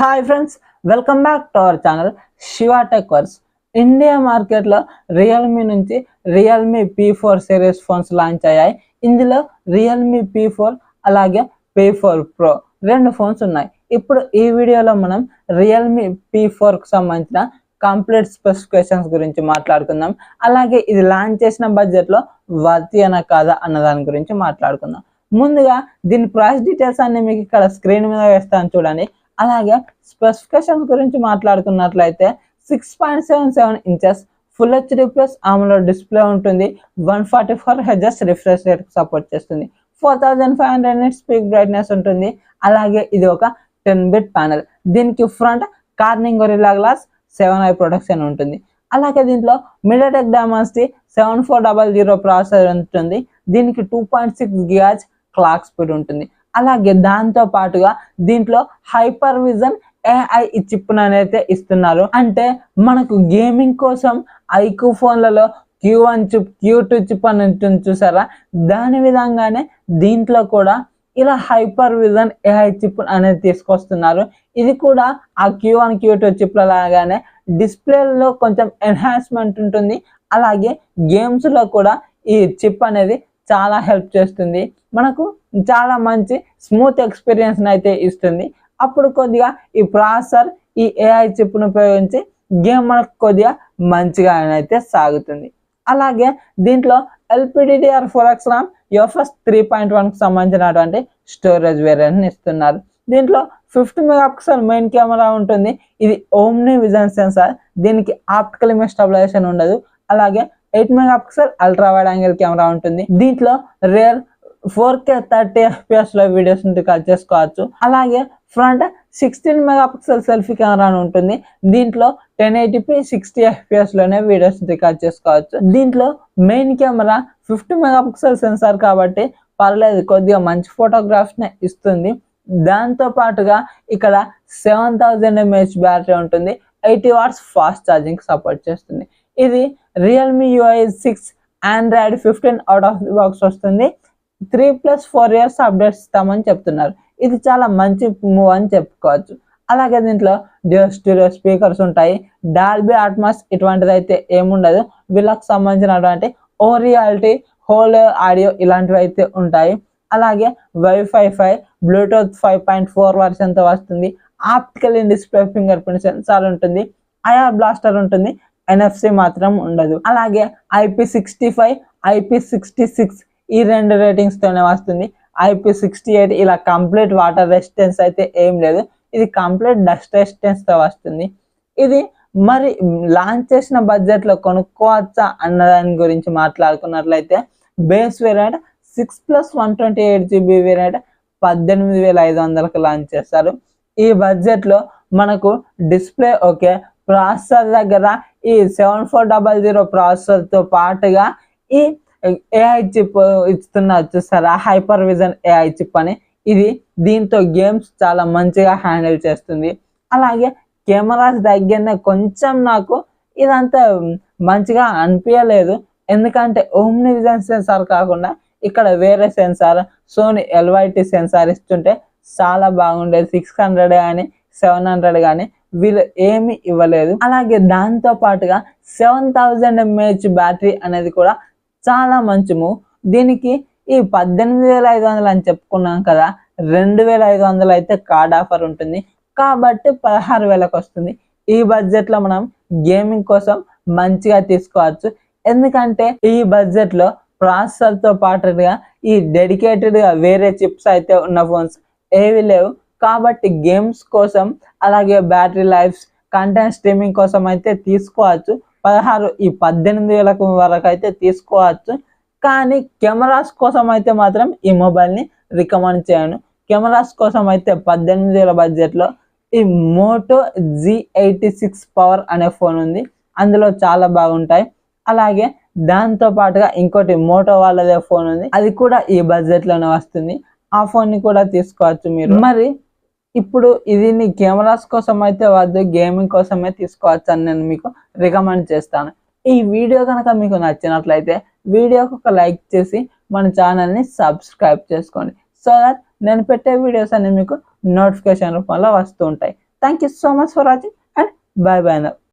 Hi friends, welcome back to our channel Shiva Tech Verse. India మార్కెట్లో Realme నుంచి Realme P4 series phones launch అయ్యాయి. ఇందులో Realme P4 అలాగే P4 Pro రెండు phones ఉన్నాయి. ఇప్పుడు ఈ వీడియోలో మనం రియల్మీ P4కు సంబంధించిన కంప్లీట్ స్పెసిఫికేషన్స్ గురించి మాట్లాడుకుందాం. అలాగే ఇది లాంచ్ చేసిన బడ్జెట్లో వర్తి అనా కాదా అన్న దాని గురించి మాట్లాడుకుందాం. ముందుగా దీని ప్రైస్ డీటెయిల్స్ అన్ని మీకు ఇక్కడ స్క్రీన్ మీద వేస్తాను చూడండి. అలాగే స్పెసిఫికేషన్స్ గురించి మాట్లాడుకున్నట్లయితే 6.77 inches full HD plus AMOLED display ఉంటుంది. 144 Hz రిఫ్రెష్ రేట్ సపోర్ట్ చేస్తుంది. 4500 నిట్స్ పీక్ బ్రైట్నెస్ ఉంటుంది. అలాగే ఇది ఒక 10-bit ప్యానెల్. దీనికి front Corning Gorilla Glass 7i protection ఉంటుంది. అలాగే దీంట్లో MediaTek Dimensity 7400 ప్రాసెసర్ ఉంటుంది. దీనికి 2.6 GHz క్లాక్ స్పీడ్ ఉంటుంది. అలాగే దాంతో పాటుగా దీంట్లో హైపర్ విజన్ AI చిప్ అనేది ఇస్తున్నారు. అంటే మనకు గేమింగ్ కోసం ఐక్యూ ఫోన్లలో Q1 చిప్ Q2 చిప్ అని ఉంటుంది చూసారా, దాని విధంగానే దీంట్లో కూడా ఇలా హైపర్ విజన్ AI చిప్ అనేది తీసుకొస్తున్నారు. ఇది కూడా ఆ Q1 Q2 చిప్ల లాగానే డిస్ప్లేలో కొంచెం ఎన్హాన్స్మెంట్ ఉంటుంది. అలాగే గేమ్స్లో కూడా ఈ చిప్ అనేది చాలా హెల్ప్ చేస్తుంది. మనకు చాలా మంచి స్మూత్ ఎక్స్పీరియన్స్ అయితే ఇస్తుంది. అప్పుడు కొద్దిగా ఈ ప్రాసెసర్ ఈ AI చిప్ను ఉపయోగించి గేమ్ మనకు కొద్దిగా మంచిగా అయితే సాగుతుంది. అలాగే దీంట్లో LPDDR4X RAM UFS 3.1కు సంబంధించినటువంటి స్టోరేజ్ వేరియంట్ని ఇస్తున్నారు. దీంట్లో 50 మెగాపిక్సెల్ మెయిన్ కెమెరా ఉంటుంది. ఇది ఓమ్ని విజన్ సెన్సార్. దీనికి ఆప్టికల్ ఇమేజ్ స్టెబిలైజేషన్ ఉండదు. అలాగే 8 megapixel ultra wide angle camera ఉంటుంది. దీంట్లో రియల్ 4K 30 FPS లో వీడియోస్ రికార్డ్ చేసుకోవచ్చు. అలాగే ఫ్రంట్ 16 మెగాపిక్సెల్ సెల్ఫీ కెమెరా ఉంటుంది. దీంట్లో 1080p 60 FPS లోనే వీడియోస్ రికార్డ్ చేసుకోవచ్చు. దీంట్లో మెయిన్ కెమెరా 50 మెగాపిక్సెల్ సెన్సార్ కాబట్టి పర్లేదు, కొద్దిగా మంచి ఫోటోగ్రాఫ్స్ ని ఇస్తుంది. దాంతో పాటుగా ఇక్కడ 7000 mAh బ్యాటరీ ఉంటుంది. 80 వాట్స్ ఫాస్ట్ ఛార్జింగ్ సపోర్ట్ చేస్తుంది. ఇది Realme UI 6 Android 15 out of the box వస్తుంది. 3+4 years అప్డేట్స్ ఇస్తామని చెప్తున్నారు. ఇది చాలా మంచి మూవ్ అని చెప్పుకోవచ్చు. అలాగే దీంట్లో డ్యూయల్ స్టీరియో స్పీకర్స్ ఉంటాయి. డాల్బీ అట్మాస్ ఇటువంటిది అయితే ఏముండదు. వీళ్ళకి సంబంధించినటువంటి ఓరియాలిటీ హోల్ ఆడియో ఇలాంటివి అయితే ఉంటాయి. అలాగే వైఫై 5 బ్లూటూత్ 5.4 వర్షన్తో వస్తుంది. Optical in display finger print censor ఉంటుంది. ఐఆర్ బ్లాస్టర్ ఉంటుంది. NFC మాత్రం ఉండదు. అలాగే IP65 IP66 ఈ రెండు రేటింగ్స్ తోనే వస్తుంది. IP68 ఇలా కంప్లీట్ వాటర్ రెసిస్టెన్స్ అయితే ఏం లేదు. ఇది కంప్లీట్ డస్ట్ రెసిస్టెన్స్ తో వస్తుంది. ఇది మరి లాంచ్ చేసిన బడ్జెట్ లో కొనుక్కోవచ్చా అన్న దాని గురించి మాట్లాడుకున్నట్లయితే బేస్ వేరియంట్ 6+128GB వేరియంట్ 18,500కు లాంచ్ చేస్తారు. ఈ బడ్జెట్ లో మనకు డిస్ప్లే ఓకే, ప్రాసెసర్ దగ్గర ఈ 7400 ప్రాసెసర్ తో పాటుగా ఈ AI చిప్ ఇస్తున్నారు చూసారా, హైపర్ విజన్ AI చిప్ అని. ఇది దీంతో గేమ్స్ చాలా మంచిగా హ్యాండిల్ చేస్తుంది. అలాగే కెమెరాస్ దగ్గరనే కొంచెం నాకు ఇదంతా మంచిగా అనిపించలేదు. ఎందుకంటే ఓమ్ని విజన్ సెన్సార్ కాకుండా ఇక్కడ వేరే సెన్సార్ సోనీ LYT సెన్సార్ ఇస్తుంటే చాలా బాగుండేది. 600 కానీ 700 కానీ వీళ్ళు ఏమి ఇవ్వలేదు. అలాగే దాంతో పాటుగా 7000 mAh బ్యాటరీ అనేది కూడా చాలా మంచి మూవ్. దీనికి ఈ 18,500 అని చెప్పుకున్నాం కదా, 2,500 అయితే కార్డ్ ఆఫర్ ఉంటుంది కాబట్టి 16,000కు వస్తుంది. ఈ బడ్జెట్ లో మనం గేమింగ్ కోసం మంచిగా తీసుకోవచ్చు. ఎందుకంటే ఈ బడ్జెట్ లో ప్రాసెసర్ తో పాటుగా ఈ డెడికేటెడ్ గా వేరే చిప్స్ అయితే ఉన్న ఫోన్స్ ఏవి లేవు. కాబట్టి గేమ్స్ కోసం అలాగే బ్యాటరీ లైఫ్స్ కంటెంట్ స్ట్రీమింగ్ కోసం అయితే తీసుకోవచ్చు. 18,000 వరకు అయితే తీసుకోవచ్చు. కానీ కెమెరాస్ కోసం అయితే మాత్రం ఈ మొబైల్ని రికమెండ్ చేయను. కెమెరాస్ కోసం అయితే 18,000 బడ్జెట్లో ఈ మోటో G86 పవర్ అనే ఫోన్ ఉంది. అందులో చాలా బాగుంటాయి. అలాగే దాంతో పాటుగా ఇంకోటి మోటో వాళ్ళదే ఫోన్ ఉంది, అది కూడా ఈ బడ్జెట్లోనే వస్తుంది. ఆ ఫోన్ని కూడా తీసుకోవచ్చు మీరు. మరి ఇప్పుడు ఇది నీ కెమెరాస్ కోసం అయితే వద్దు, గేమింగ్ కోసమే తీసుకోవచ్చు అని నేను మీకు రికమెండ్ చేస్తాను. ఈ వీడియో కనుక మీకు నచ్చినట్లయితే వీడియోకి ఒక లైక్ చేసి మన ఛానల్ని సబ్స్క్రైబ్ చేసుకోండి. సో దట్ నేను పెట్టే వీడియోస్ అన్ని మీకు నోటిఫికేషన్ రూపంలో వస్తూ ఉంటాయి. Thank you so much for watching and by by now.